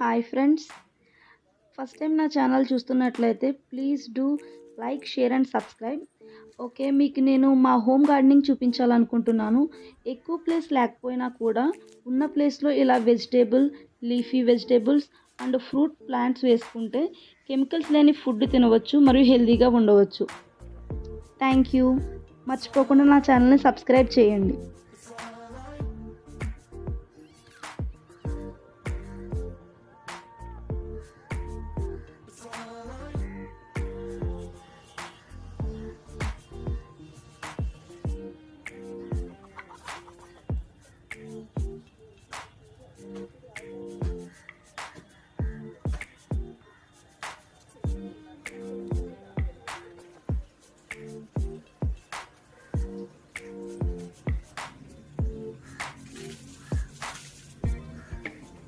Hi friends, first time నా channel చూస్తున్నట్లయితే please do like, share and subscribe. Okay, మీకు నేను మా హోమ్ గార్డెనింగ్ చూపించాలనుకుంటున్నాను. ఎక్కువ ప్లేస్ లేకపోయినా కూడా ఉన్న ప్లేస్లో ఇలా leafy vegetables and fruit plants వేసుకుంటే కెమికల్స్ లేని ఫుడ్ తినవచ్చు మరియు హెల్తీగా ఉండవచ్చు. Thank you. మర్చిపోకుండా నా ఛానల్ని సబ్స్క్రైబ్ చేయండి.